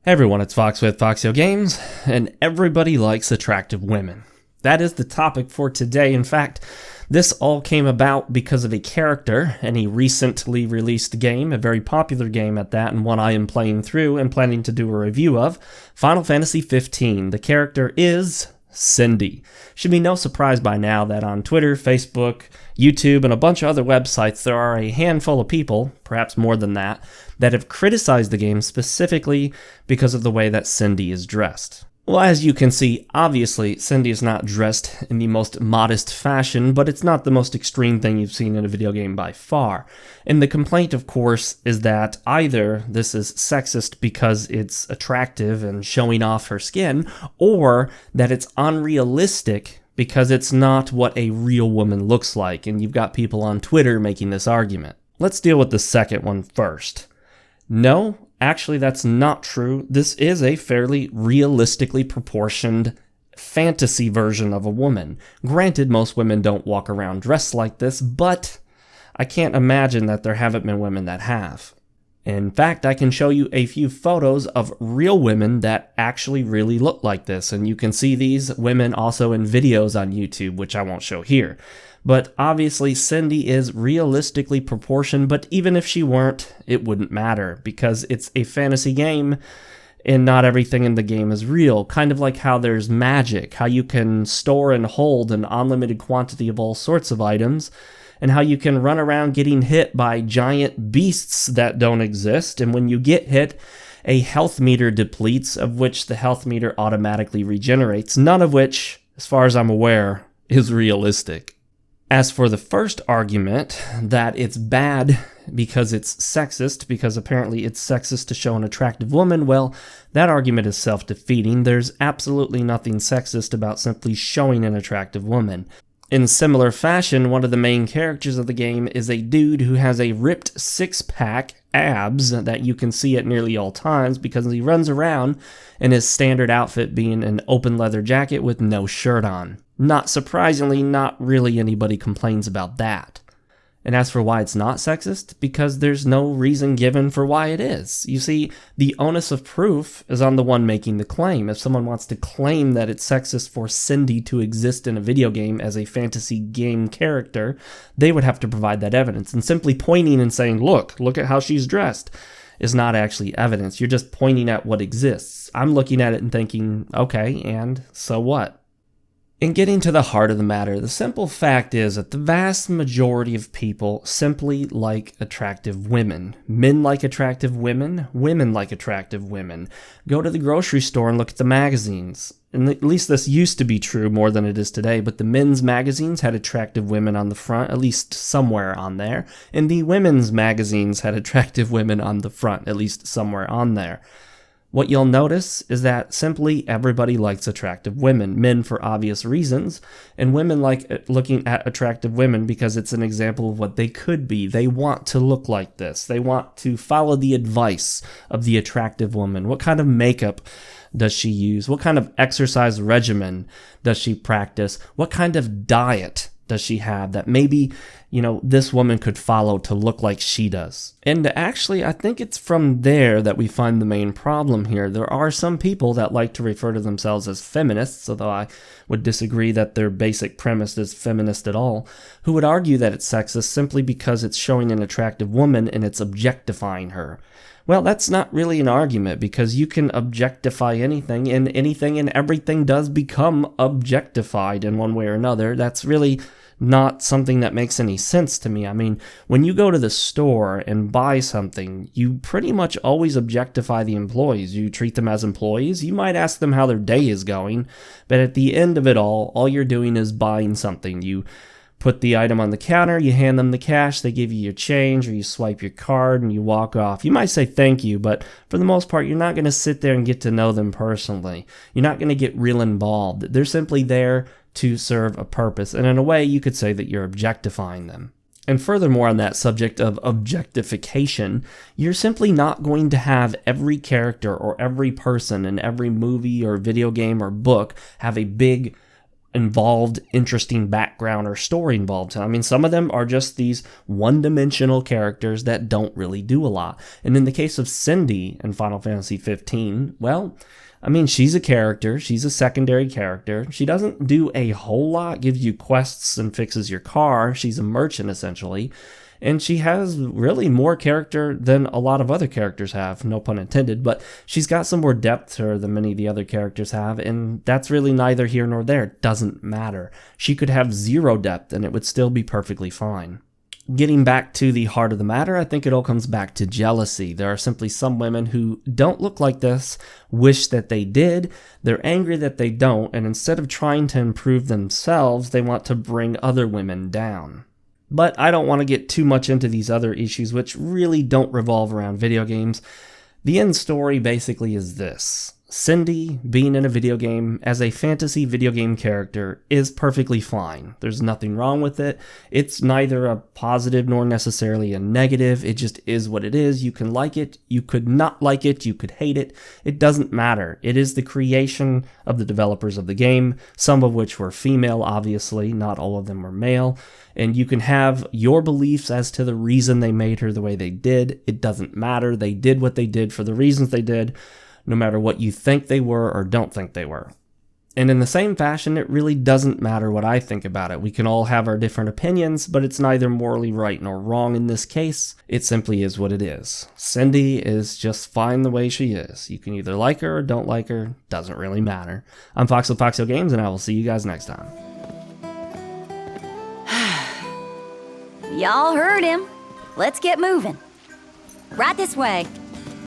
Hey everyone, it's Fox with FoxeoGames, and everybody likes attractive women. That is the topic for today. In fact, this all came about because of a character in a recently released game, a very popular game at that, and one I am playing through and planning to do a review of, Final Fantasy XV. The character is Cindy. Should be no surprise by now that on Twitter, Facebook, YouTube, and a bunch of other websites, there are a handful of people, perhaps more than that have criticized the game specifically because of the way that Cindy is dressed. Well, as you can see, obviously, Cindy is not dressed in the most modest fashion, but it's not the most extreme thing you've seen in a video game by far. And the complaint, of course, is that either this is sexist because it's attractive and showing off her skin, or that it's unrealistic because it's not what a real woman looks like, and you've got people on Twitter making this argument. Let's deal with the second one first. No, actually that's not true. This is a fairly realistically proportioned fantasy version of a woman. Granted, most women don't walk around dressed like this, but I can't imagine that there haven't been women that have. In fact, I can show you a few photos of real women that actually really look like this, and you can see these women also in videos on YouTube, which I won't show here. But obviously, Cindy is realistically proportioned, but even if she weren't, it wouldn't matter, because it's a fantasy game, and not everything in the game is real. Kind of like how there's magic, how you can store and hold an unlimited quantity of all sorts of items, and how you can run around getting hit by giant beasts that don't exist, and when you get hit, a health meter depletes, of which the health meter automatically regenerates, none of which, as far as I'm aware, is realistic. As for the first argument, that it's bad because it's sexist, because apparently it's sexist to show an attractive woman, well, that argument is self-defeating. There's absolutely nothing sexist about simply showing an attractive woman. In similar fashion, one of the main characters of the game is a dude who has a ripped six-pack abs that you can see at nearly all times because he runs around in his standard outfit being an open leather jacket with no shirt on. Not surprisingly, not really anybody complains about that. And as for why it's not sexist, because there's no reason given for why it is. You see, the onus of proof is on the one making the claim. If someone wants to claim that it's sexist for Cindy to exist in a video game as a fantasy game character, they would have to provide that evidence. And simply pointing and saying, look at how she's dressed, is not actually evidence. You're just pointing at what exists. I'm looking at it and thinking, okay, and so what? In getting to the heart of the matter, the simple fact is that the vast majority of people simply like attractive women. Men like attractive women. Women like attractive women. Go to the grocery store and look at the magazines. And at least this used to be true more than it is today, but the men's magazines had attractive women on the front, at least somewhere on there. And the women's magazines had attractive women on the front, at least somewhere on there. What you'll notice is that simply everybody likes attractive women, men for obvious reasons, and women like looking at attractive women because it's an example of what they could be. They want to look like this. They want to follow the advice of the attractive woman. What kind of makeup does she use? What kind of exercise regimen does she practice? What kind of diet does she have that maybe, this woman could follow to look like she does? And actually, I think it's from there that we find the main problem here. There are some people that like to refer to themselves as feminists, although I would disagree that their basic premise is feminist at all, who would argue that it's sexist simply because it's showing an attractive woman and it's objectifying her. Well, that's not really an argument, because you can objectify anything, and anything and everything does become objectified in one way or another. That's really not something that makes any sense to me. I mean, when you go to the store and buy something, you pretty much always objectify the employees. You treat them as employees. You might ask them how their day is going, but at the end of it all you're doing is buying something. You put the item on the counter, you hand them the cash, they give you your change, or you swipe your card and you walk off. You might say thank you, but for the most part, you're not going to sit there and get to know them personally. You're not going to get real involved. They're simply there to serve a purpose, and in a way, you could say that you're objectifying them. And furthermore, on that subject of objectification, you're simply not going to have every character or every person in every movie or video game or book have a big involved, interesting background or story involved. I mean, some of them are just these one-dimensional characters that don't really do a lot. And in the case of Cindy in Final Fantasy 15, well, I mean, she's a character. She's a secondary character. She doesn't do a whole lot, gives you quests and fixes your car. She's a merchant, essentially. And she has really more character than a lot of other characters have, no pun intended, but she's got some more depth to her than many of the other characters have, and that's really neither here nor there. It doesn't matter. She could have zero depth and it would still be perfectly fine. Getting back to the heart of the matter, I think it all comes back to jealousy. There are simply some women who don't look like this, wish that they did, they're angry that they don't, and instead of trying to improve themselves, they want to bring other women down. But I don't want to get too much into these other issues, which really don't revolve around video games. The end story basically is this. Cindy, being in a video game as a fantasy video game character, is perfectly fine. There's nothing wrong with it. It's neither a positive nor necessarily a negative. It just is what it is. You can like it. You could not like it. You could hate it. It doesn't matter. It is the creation of the developers of the game, some of which were female, obviously. Not all of them were male. And you can have your beliefs as to the reason they made her the way they did. It doesn't matter. They did what they did for the reasons they did, no matter what you think they were or don't think they were. And in the same fashion, it really doesn't matter what I think about it. We can all have our different opinions, but it's neither morally right nor wrong in this case. It simply is what it is. Cindy is just fine the way she is. You can either like her or don't like her. Doesn't really matter. I'm Fox with FoxeoGames, and I will see you guys next time. Y'all heard him. Let's get moving. Right this way.